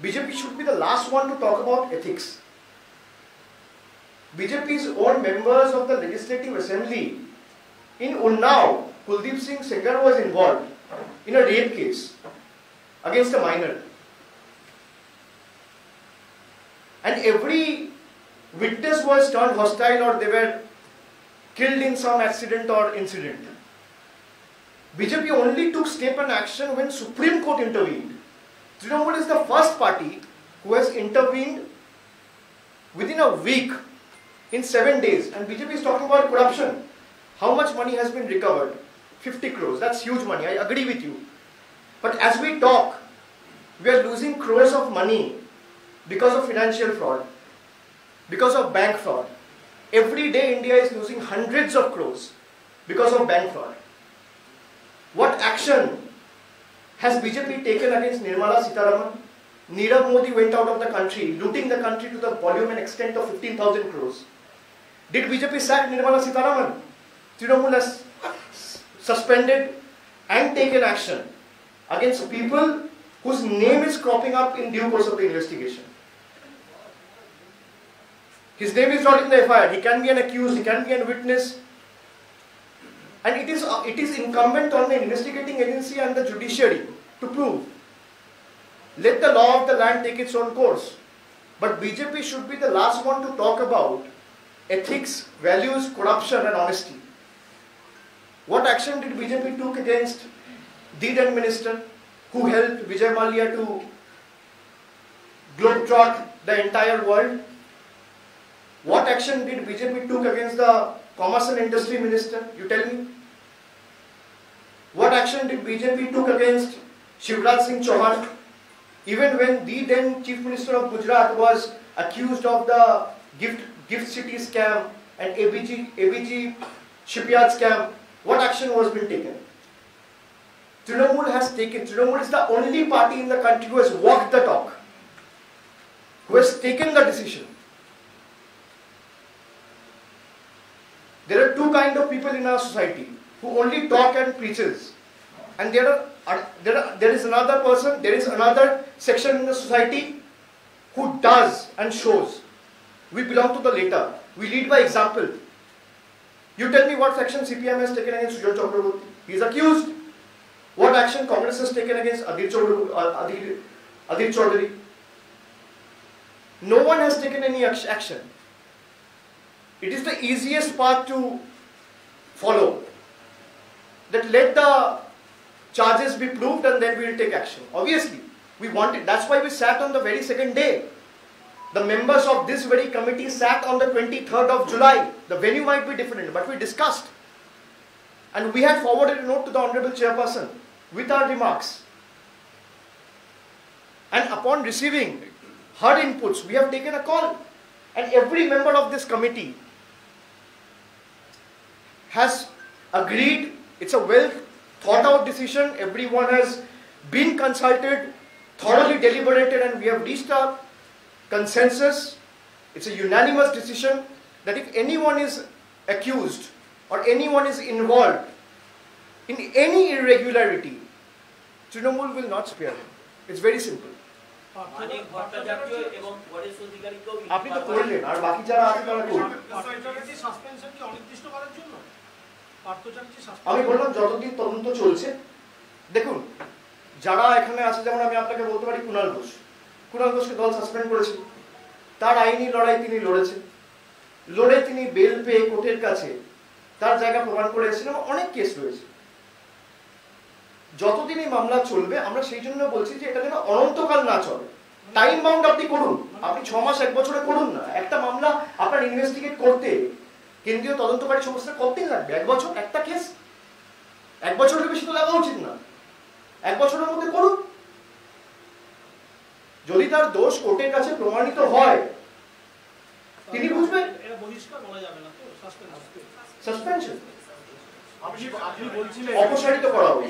BJP should be the last one to talk about ethics. BJP's own members of the Legislative Assembly in Unnao, Kuldeep Singh Sengar was involved in a rape case against a minor. And every witness was turned hostile or they were killed in some accident or incident. BJP only took step and action when Supreme Court intervened. Trinamool is the first party who has intervened within a week, in 7 days. And BJP is talking about corruption. How much money has been recovered? 50 crores. That's huge money. I agree with you. But as we talk, we are losing crores of money because of financial fraud, because of bank fraud. Every day India is losing hundreds of crores because of bank fraud. What action has BJP taken against Nirmala Sitharaman? Nirav Modi went out of the country, looting the country to the volume and extent of 15,000 crores. Did BJP sack Nirmala Sitharaman? Trinamool has suspended and taken action against people whose name is cropping up in due course of the investigation. His name is not in the FIR. He can be an accused, he can be a witness. And it is incumbent on the investigating agency and the judiciary to prove. Let the law of the land take its own course. But BJP should be the last one to talk about ethics, values, corruption and honesty. What action did BJP took against the then minister who helped Vijay Mallya to globetrot the entire world? What action did BJP took against the Commerce and Industry Minister? You tell me. What action did BJP took against Shivraj Singh Chauhan? Even when the then Chief Minister of Gujarat was accused of the gift city scam and ABG shipyard scam, what action was being taken? Trinamool is the only party in the country who has walked the talk, who has taken the decision. There are two kinds of people in our society who only talk and preaches, and there is another section in the society who does and shows. We belong to the latter. We lead by example. You tell me what action CPM has taken against Sujan Chakraborty. He is accused. What action Congress has taken against Adil Chaudhary? No one has taken any action. It is the easiest path to follow. That let the charges be proved and then we will take action. Obviously, We wanted, that's why we sat on the very second day. The members of this very committee sat on the 23rd of July. The venue might be different, but we discussed. And we had forwarded a note to the Honorable Chairperson with our remarks. And upon receiving her inputs, we have taken a call. And every member of this committee has agreed. It's a well thought out decision. Everyone has been consulted, thoroughly deliberated, and we have reached a consensus. It's a unanimous decision that if anyone is accused or anyone is involved in any irregularity, Trinamool will not spare him. It's very simple. Manik Bhattacharya এবং পরেশ অধিকারীকেও আপনি তো করলেন আর বাকি যারা আছে তারা করুন। পার্থচার্যের suspension কি অনির্দিষ্টকালের জন্য? পার্থচার্যের আমি সাসপেনশন বললাম যতদিন তদন্ত চলছে। দেখুন যারা এখানে আছে, যেমন আমি আপনাকে বলতে পারি কুণাল ঘোষকে দল সাসপেন্ড করেছে, তার আইনি লড়াই তিনি লড়েছেন, লড়ে তিনি বেল পেয়ে কোর্টের কাছে তার জায়গা প্রমাণ করে এসেছেন। অনেক কেস রয়েছে। যতদিন এই মামলা চলবে, আমরা সেই জন্য বলছি যে এটা যেন অনন্তকাল না চলে। টাইম বাউন্ড আপনি করুন, আপনি 6 মাস 1 বছরে করুন না। একটা মামলা আপনার ইনভেস্টিগেট করতে কেন্দ্রীয় তদন্তকারী সংস্থা কতদিন লাগবে? 1 বছর একটা কেস? 1 বছরের বেশি তো লাগা উচিত না। 1 বছরের মধ্যে করুন। যদি তার দোষ কোর্টের কাছে প্রমাণিত হয়, তিনি বুঝবেন। এটা বহিষ্কার বলা যাবে না তো, সাসপেনশন আপনি বলছিলেন অপসারিত করা হবে।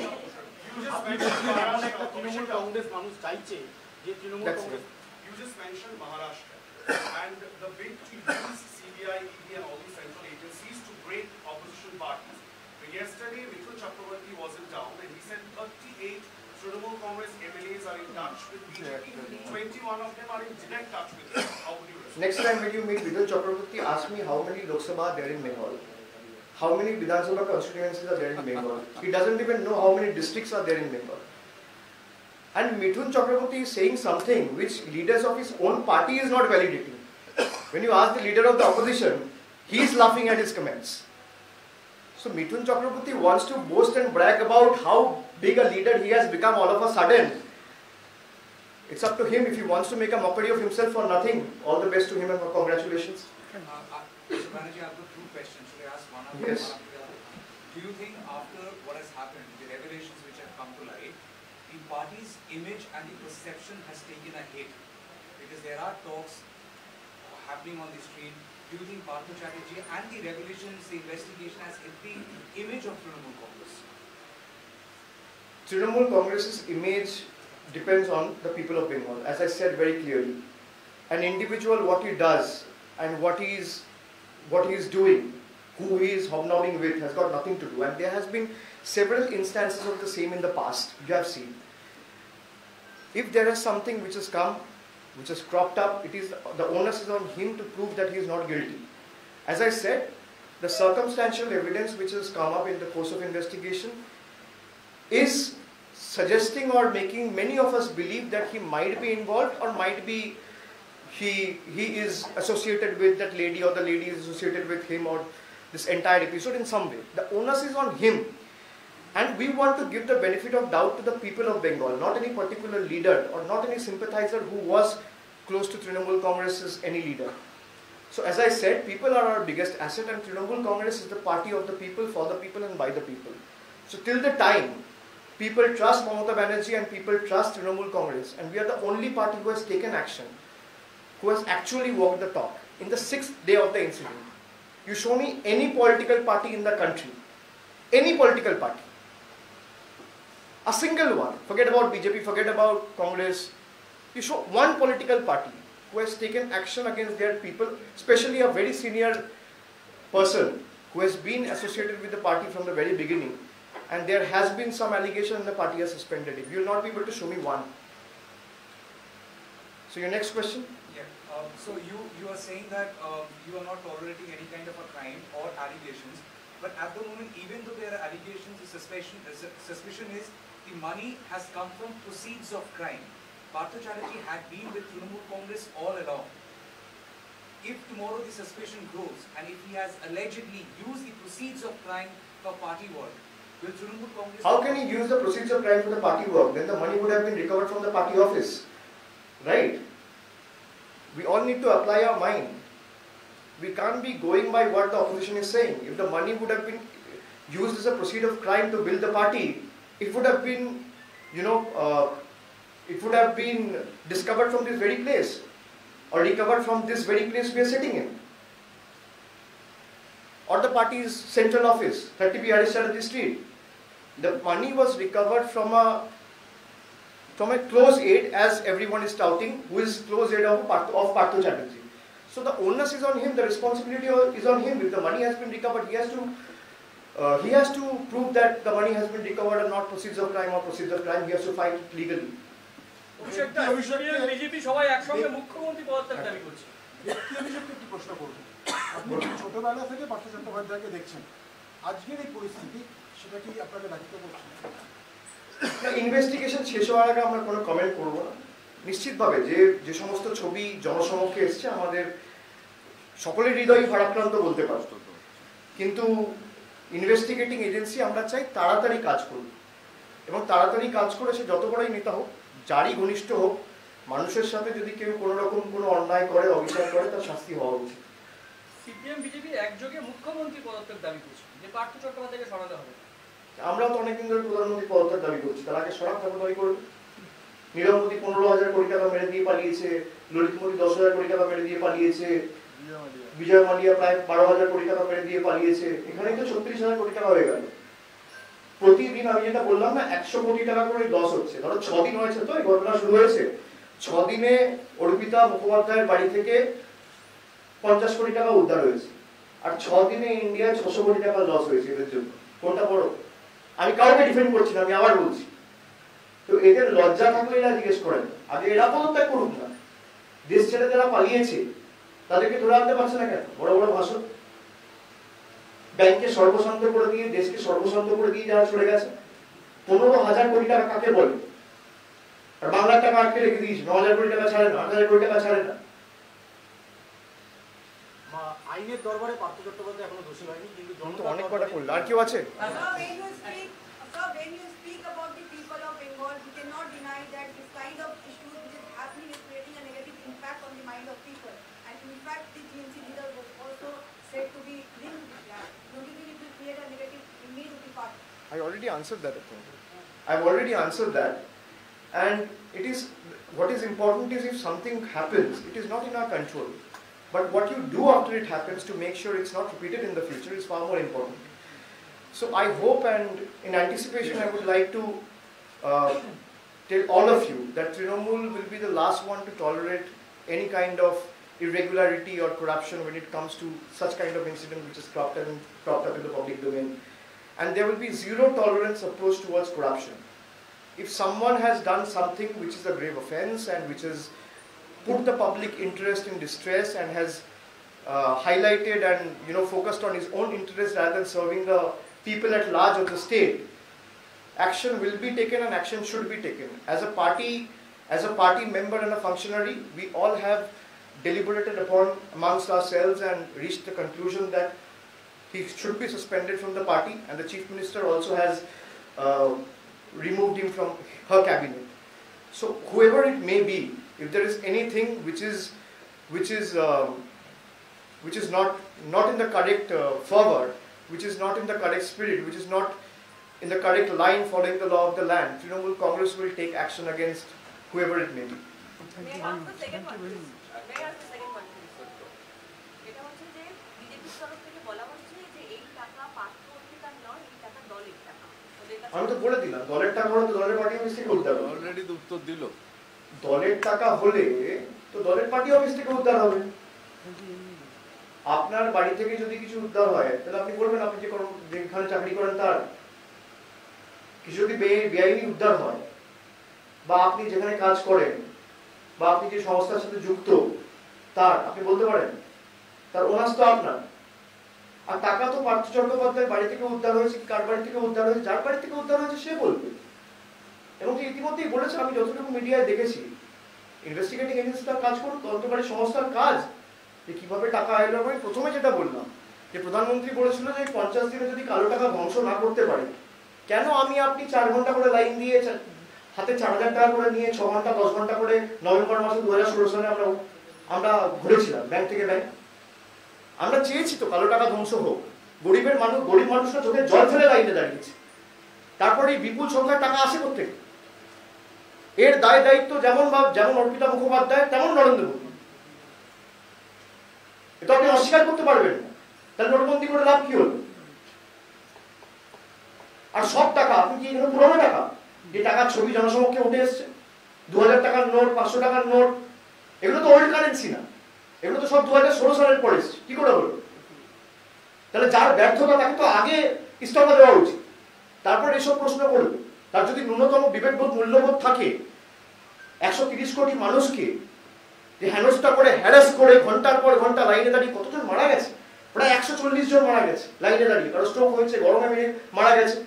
এমন একটা তৃণমূল কংগ্রেস মানুষ চাইছে যে Trinamool That's Congress you just mentioned Maharashtra and the bid to use CBI, ED and all these central agencies to break opposition parties. But yesterday Mithun Chakraborty was in town and he said 38 Trinamool Congress MLAs are in touch with BJP, 21 of them are in direct touch with them. How would you respond? Next time when you meet Mithun Chakraborty, ask me how many Lok Sabha are there in Bengal. How many Vidhan Sabha constituencies are there in Bengal? He doesn't even know how many districts are there in Bengal. And Mithun Chakraborty is saying something which leaders of his own party is not validating. When you ask the leader of the opposition, he is laughing at his comments. So Mithun Chakraborty wants to boast and brag about how big a leader he has become all of a sudden. It's up to him. If he wants to make a mockery of himself for nothing, all the best to him and congratulations. Mr. Banerjee, I've got 2 questions. Should I ask one after Yes. one after the other? Do you think after what has happened, the revelations which have come to light, the party's image and the perception has taken a hit? Because there are talks happening on the street. Do you think Partha Chatterjee and the revelations, the investigation has hit the image of Trinamool Congress? Trinamool Congress's image depends on the people of Bengal. As I said very clearly, an individual, what he does and what he is doing, who he is hobnobbing with, has got nothing to do. And there has been several instances of the same in the past. You have seen. If there is something which has come, which has cropped up, it is the onus is on him to prove that he is not guilty. As I said, the circumstantial evidence which has come up in the course of investigation is suggesting or making many of us believe that he might be involved or might be he is associated with that lady or the lady is associated with him or this entire episode in some way. The onus is on him. And we want to give the benefit of doubt to the people of Bengal, not any particular leader or not any sympathizer who was close to Trinamool Congress as any leader. So as I said, people are our biggest asset and Trinamool Congress is the party of the people, for the people and by the people. So till the time people trust Mamata Banerjee and people trust Trinamool Congress, and we are the only party who has taken action, who has actually walked the talk. In the 6th day of the incident, you show me any political party in the country, any political party, a single one, forget about BJP, forget about Congress, you show one political party who has taken action against their people, especially a very senior person who has been associated with the party from the very beginning, and there has been some allegation and the party has suspended him. You will not be able to show me one. So your next question? Yeah. So you are saying that you are not tolerating any kind of a crime or allegations, but at the moment, even though there are allegations, the suspicion is the money has come from proceeds of crime. Partha Chatterjee had been with Trinamool Congress all along. If tomorrow the suspicion grows and if he has allegedly used the proceeds of crime for party work, Will Trinamool Congress... How can he use the proceeds of crime for the party work? Then the money would have been recovered from the party office. Right? We all need to apply our mind. We can't be going by what the opposition is saying. If the money would have been used as a proceed of crime to build the party, it would have been, it would have been discovered from this very place, or recovered from this very place we are sitting in, or the party's central office, 30 Bihari Strategy Street. The money was recovered from a close aide, as everyone is touting, who is close aide of Partho Chatterjee. So the onus is on him, the responsibility is on him. If the money has been recovered, he has to prove that the money has been recovered and not proceeds of crime or proceeds of crime. He has to fight it legally. BJP সবাই একসঙ্গে মুখ্যমন্ত্রী পদত্যাগ দাবি করছে। ব্যক্তি অভিযোগকে একটি প্রশ্ন করব। আপনি ছোটবেলা থেকে পার্থ চট্টোপাধ্যায়কে দেখছেন, আজকের এই পরিস্থিতি সেটা কি আপনাকে ব্যথিত করছে? ইনভেস্টিগেশন শেষ হওয়ার আগে আমরা কোনো কমেন্ট করব না। নিশ্চিতভাবে যে সমস্ত ছবি জনসমক্ষে এসছে, আমাদের সকলের হৃদয় ভারাক্রান্ত বলতে পারত, কিন্তু ইনভেস্টিগেটিং এজেন্সি আমরা চাই তাড়াতাড়ি কাজ করুক, এবং তাড়াতাড়ি কাজ করে সে যত বড়ই নেতা হোক, যারই ঘনিষ্ঠ হোক, মানুষের সাথে যদি কেউ কোনো রকম কোনো অন্যায় করে, অবিচার করে, তার শাস্তি হওয়া উচিত। সিপিএম বিজেপি একযোগে মুখ্যমন্ত্রী পদত্যাগ দাবি করছে যে পার্থ চট্টোপাধ্যায়কে সরাতে হবে। আমরা তো অনেকদিন ধরে প্রধানমন্ত্রী পদত্যাগ দাবি করছি, তার আগে সরাব দাবি করবে। নীরব মোদী 15,000 কোটি টাকা মেরে দিয়ে পালিয়েছে, ললিত মোদী 10,000 কোটি টাকা মেরে দিয়ে পালিয়েছে, বিজয় মালিয়া প্রায় 12,000 কোটি টাকা মেরে দিয়ে পালিয়েছে, এখানেই তো 36,000 কোটি টাকা হয়ে গেল। প্রতিদিন আমি যেটা বললাম না, 100 কোটি টাকা করে লস হচ্ছে। ধরো 6 দিন হয়েছে, তো এই ঘটনা শুরু হয়েছে, 6 দিনে অর্পিতা মুখোপাধ্যায়ের বাড়ি থেকে 50 কোটি টাকা উদ্ধার হয়েছে, আর 6 দিনে ইন্ডিয়ায় 600 কোটি টাকা লস হয়েছে এদের জন্য। কোনটা বড়? আমি কাউকে ডিফেন্ড করছি না, আমি আবার বলছি। তো এদের লজ্জা থাকলে এরা জিজ্ঞেস করেন, আগে এরা পদত্যাগ করুক না। দেশ ছেড়ে যারা পালিয়েছে তাদেরকে ধরে আনতে পারছে না কেন? বড় বড় ভাষণ, ব্যাংকে সর্বশান্ত করে দিয়ে, দেশকে সর্বশান্ত করে দিয়ে যারা চলে গেছে। 15,000 কোটি টাকা কাকে বলে? আর বাংলার টাকা আটকে রেখে দিয়েছে, 9,000 কোটি টাকা ছাড়ে না, 8,000 কোটি টাকা ছাড়ে না। আইনের দরবারে পার্থ চট্টোপাধ্যায় এখনো দোষী হয়নি, কিন্তু অনেক কথা করলো। আর কেউ আছে? When you speak about the people of Bengal, you cannot deny that this kind of issues which is happening is creating a negative impact on the mind of people. And in fact, the TMC leader was also said to be linked with that. Don't you think it will create a negative image of the party? I already answered that, I think. I've already answered that. And it is, what is important is if something happens, it is not in our control. But what you do after it happens to make sure it's not repeated in the future is far more important. So I hope, and in anticipation, I would like to tell all of you that Trinamool will be the last one to tolerate any kind of irregularity or corruption when it comes to such kind of incident which is cropped up in the public domain. And there will be zero tolerance approach towards corruption. If someone has done something which is a grave offense and which has put the public interest in distress and has highlighted and focused on his own interest rather than serving the people at large of the state, action will be taken and action should be taken. As a party member and a functionary, we all have deliberated upon amongst ourselves and reached the conclusion that he should be suspended from the party, and the Chief Minister also has removed him from her cabinet. So whoever it may be, if there is anything which is not in the correct fervor, which is not in the correct spirit, which is not in the correct line following the law of the land, Trinamool Congress will take action against whoever it may be. May I ask the second one, please? May I ask the second one, please? এটা হচ্ছে যে বিজেপির তরফ থেকে বলা হচ্ছে যে এই টাকা পার্থ অধিকার নয়, এই টাকা দলের টাকা। আমি তো বলে দিলাম, দলের টাকা হলে তো দলের পার্টি অফিস থেকে উদ্ধার হবে। অলরেডি তো উত্তর দিল। দলের টাকা হলে তো দলের পার্টি অফিস থেকে উদ্ধার হবে। আপনার বাড়ি থেকে যদি কিছু উদ্ধার হয়, তাহলে আপনি বলবেন আপনি যেখানে চাকরি করেন তার। কিছু যদি বেআইনি উদ্ধার হয়, বা আপনি যেখানে কাজ করেন, বা আপনি যে সংস্থার সাথে যুক্ত তার, আপনি বলতে পারেন। তার ওনাস তো আপনার। আর টাকা তো পার্থ চট্টোপাধ্যায়ের বাড়ি থেকে উদ্ধার হয়েছে, কার বাড়ি থেকে উদ্ধার হয়েছে, যার বাড়ি থেকে উদ্ধার হয়েছে সে বলবে। এবং ইতিমধ্যেই বলেছে, আমি যতটুকু মিডিয়ায় দেখেছি, ইনভেস্টিগেটিং এজেন্সি তার কাজ করুন, তদন্তকারী সংস্থার কাজ যে কিভাবে টাকা এলো। আমি প্রথমে যেটা বললাম যে প্রধানমন্ত্রী বলেছিল যে 50 দিনে যদি কালো টাকা ধ্বংস না করতে পারে, কেন আমি আপনি 4 ঘন্টা করে লাইন দিয়ে হাতে 4,000 টাকা করে নিয়ে 6 ঘন্টা 10 ঘন্টা করে নভেম্বর মাসে 2016 সালে আমরা ঘুরেছিলাম ব্যাংক থেকে ব্যাংক? আমরা চেয়েছি তো কালো টাকা ধ্বংস হোক, গরিব মানুষরা চোখে জল ফেলে লাইনে দাঁড়িয়েছে। তারপরে এই বিপুল সংখ্যার টাকা আসে কোথেকে? এর দায়িত্ব যেমন অর্পিতা মুখোপাধ্যায় তেমন নরেন্দ্র মোদী। এটা আপনি অস্বীকার করতে পারবেন না। তাহলে নোটবন্দি করে লাভ কি হলো? আর সব টাকা আপনি কি এগুলো পুরনো টাকা? যে টাকার ছবি জনসমক্ষে উঠে এসছে, 2000 টাকার নোট, 500 টাকার নোট, এগুলো তো ওল্ড কারেন্সি না, এগুলো তো সব 2016 সালের পরে এসছে। কি করে হলো? তাহলে যার ব্যর্থতা তাকে তো আগে ইস্তফা দেওয়া উচিত, তারপর এসব প্রশ্ন করবে। তার যদি ন্যূনতম বিবেকবোধ মূল্যবোধ থাকে, 130 কোটি মানুষকে যে হেনস্থা করে হ্যারাস করে ঘন্টার পর ঘন্টা লাইনে দাঁড়িয়ে কতজন মারা গেছে? প্রায় 140 জন মারা গেছে লাইনে দাঁড়িয়ে, কারো স্ট্রোক হয়েছে, গরমে মেরে মারা গেছে।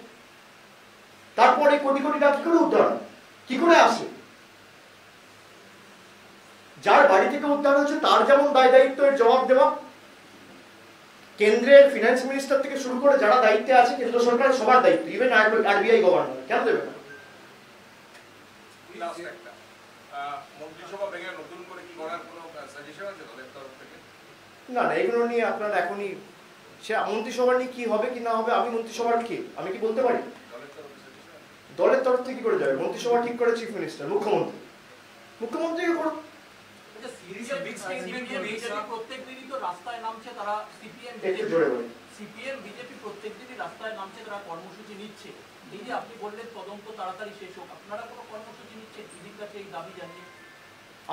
তারপরে কোটি কোটি টাকা কি করে উদ্ধার, কি করে আসে? যার বাড়ি থেকে উদ্ধার হয়েছে তার যেমন দায়িত্বের জবাব দেওয়া, কেন্দ্রের ফিনান্স মিনিস্টার থেকে শুরু করে যারা দায়িত্বে আছে কেন্দ্র সরকারের সবার দায়িত্ব, ইভেন আরবিআই গভর্নর, কেন দেবে না? মন্ত্রিসভা ভেঙে নতুন করে কি করার কোনো সাজেশন আছে দলের তরফ থেকে? না, এগুলো নিয়ে আপনারা এখনই সে মন্ত্রিসভা নিয়ে কি হবে কি না হবে, আমি মন্ত্রিসভার কে আমি কি বলতে পারি? দলের তরফ থেকে কি করে যাবে? মন্ত্রিসভা ঠিক করে চিফ মিনিস্টার, মুখ্যমন্ত্রীকে করুন। প্রত্যেকদিনই তো রাস্তায় নামছে তারা, সিপিএম বিজেপি প্রত্যেকদিনই রাস্তায় নামছে, তারা কর্মসূচি নিচ্ছে। এই যে আপনি বললেন তদন্ত তাড়াতাড়ি শেষ হোক, আপনারা কোনো কর্মসূচি নিচ্ছেন ইডির কাছে এই দাবি জানিয়ে?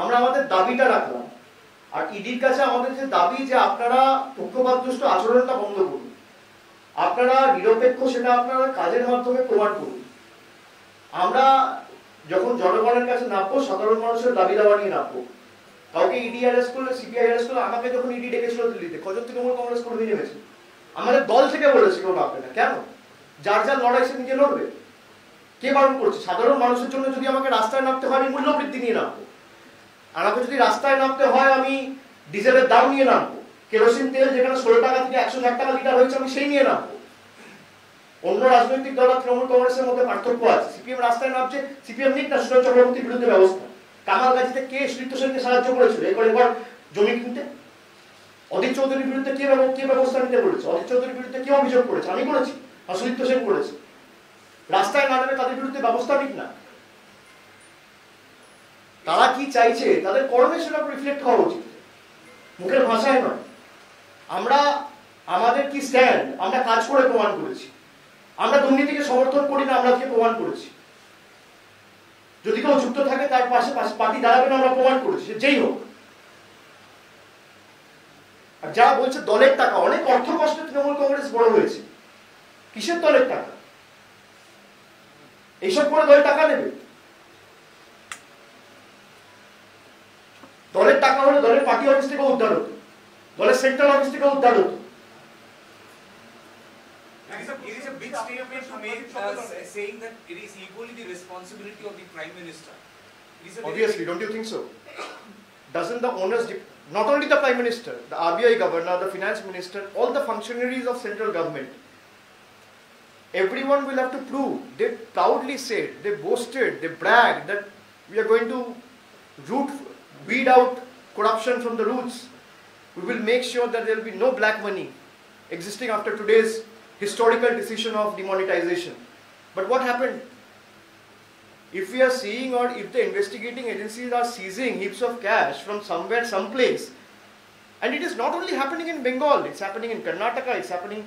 আমরা আমাদের দাবিটা রাখলাম, আর ইডির কাছে আমাদের যে দাবি যে আপনারা পক্ষপাতদুষ্ট আচরণটা বন্ধ করুন, আপনারা নিরপেক্ষ সেটা আপনারা কাজের মাধ্যমে প্রমাণ করুন। আমরা যখন জনগণের কাছে নামবো, সাধারণ মানুষের দাবি দাওয়া নিয়ে নামবো। কাউকে ইডি অ্যারেস্ট করলে, সিবিআই অ্যারেস্ট করলে, আমাকে যখন ইডি ডেকেছিল দিল্লিতে, কজন তৃণমূল কংগ্রেস কর্মী নেমেছে? আমাদের দল থেকে বলেছে কেউ নামবে না। কেন? যার যার লড়াই সে নিজে লড়বে। কে বারণ করছে? সাধারণ মানুষের জন্য যদি আমাকে রাস্তায় নামতে হয়, আমি মূল্য বৃদ্ধি নিয়ে নামবো। আমাকে যদি রাস্তায় নামতে হয়, আমি ডিজেলের দাম নিয়ে নামবো। কেরোসিন তেল যেখানে 16 টাকা থেকে 160 টাকা লিটার হয়েছে, আমি সেই নিয়ে নামবো। অন্য রাজনৈতিক দল তৃণমূল কংগ্রেসের মধ্যে পার্থক্য আছে। সিপিএম রাস্তায় নামছে, সিপিএম নিক না সুরেশ চক্রবর্তীর বিরুদ্ধে ব্যবস্থা। কামালগাছিতে কে সুদীপ্ত সেনকে সাহায্য করেছিল একবার জমি কিনতে? অধীর চৌধুরীর বিরুদ্ধে কে ব্যবস্থা নিতে বলেছে? অধীর চৌধুরীর বিরুদ্ধে কে অভিযোগ করেছে? আমি করেছি, আর সুদীপ্ত সেন করেছে। রাস্তায় না নেমে তাদের বিরুদ্ধে ব্যবস্থা নিক না। তারা কি চাইছে তাদের কর্মে সেটা রিফ্লেক্ট হওয়া উচিত, মুখের ভাষায় নয়। আমরা আমাদের কি স্ট্যান্ড আমরা কাজ করে প্রমাণ করেছি। আমরা দুর্নীতিকে সমর্থন করি না, আমরা আজকে প্রমাণ করেছি। যদি কেউ যুক্ত থাকে তার পাশে পার্টি দাঁড়াবে না, আমরা প্রমাণ করেছি, যেই হোক। আর যারা বলছে দলের টাকা, অনেক অর্থ কষ্টে তৃণমূল কংগ্রেস বড় হয়েছে, কিসের দলের টাকা? এইসব করে দলের টাকা নেবে? দলের টাকা হলে দলের পার্টি অফিস থেকে উদ্ধার হতো, দলের সেন্ট্রাল অফিস থেকে উদ্ধার হতো। It is a big statement to make, saying that it is equally the responsibility of the Prime Minister. Obviously, don't you think so? Doesn't the onus, not only the Prime Minister, the RBI Governor, the Finance Minister, all the functionaries of central government, everyone will have to prove. They proudly said, they boasted, they bragged that we are going to weed out corruption from the roots. We will make sure that there will be no black money existing after today's historical decision of demonetization. But what happened? If we are seeing, or if the investigating agencies are seizing heaps of cash from somewhere, someplace, and it is not only happening in Bengal, it's happening in Karnataka, it's happening,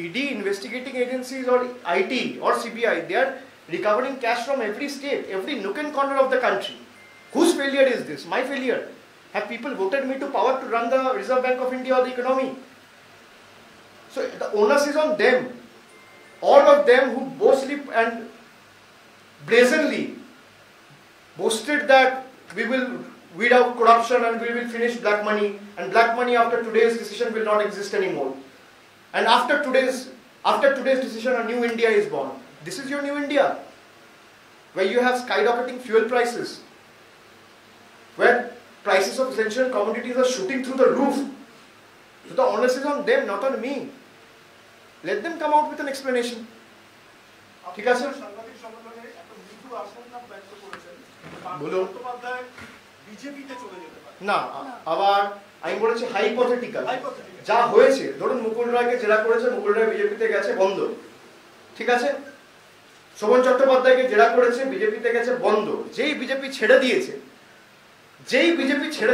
ED, investigating agencies, or IT or CBI, they are recovering cash from every state, every nook and corner of the country. Whose failure is this? My failure. Have people voted me to power to run the Reserve Bank of India or the economy? So the onus is on them. All of them who boastfully and brazenly boasted that we will weed out corruption and we will finish black money, and black money after today's decision will not exist anymore. And after today's decision, a new India is born. This is your new India, where you have skyrocketing fuel prices, where prices of essential commodities are shooting through the roof. So the onus is on them, not on me. Let them come out with an explanation. ঠিক আছে? সাংবাদিক সম্মেলনে একটা মৃদু আশঙ্কা ব্যক্ত করেছেন বলুন। চট্টোপাধ্যায় বিজেপিতে চলে যেতে পারে। না, আবার আমি বলেছি হাইপোথেটিক্যাল। Hypothetical। যা হয়েছে, ধরুন মুকুল রায়কে জেরা করেছে, মুকুল রায় বিজেপিতে গেছে, বন্ধ, ঠিক আছে? শোভন চট্টোপাধ্যায়কে জেরা করেছে, বিজেপিতে গেছে, বন্ধ। যেই বিজেপি ছেড়ে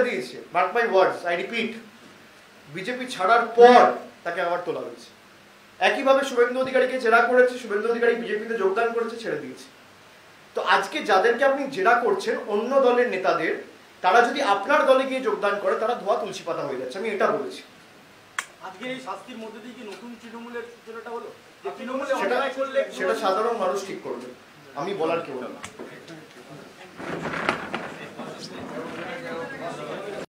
দিয়েছে, mark my words, I repeat, BJP ছাড়ার পর তাকে আবার তোলা হয়েছে। একইভাবে শুভেন্দু অধিকারীকে জেরা করেছে, শুভেন্দু অধিকারী বিজেপিতে যোগদান করেছে, ছেড়ে দিয়েছে। তো আজকে যাদেরকে আপনি জেরা করছেন অন্য দলের নেতাদের, তারা যদি আপনার দলে গিয়ে যোগদান করে, তারা ধোয়া তুলসী পাতা হয়ে যাচ্ছে, আমি এটা বলেছি। আজকের এই শাস্তির মধ্যে দিয়ে কি নতুন তৃণমূলের সূচনাটা হলো? যে তৃণমূলে সেটা অন্যায় করলে সেটা সাধারণ মানুষ ঠিক করবে, আমি বলার কেউ না।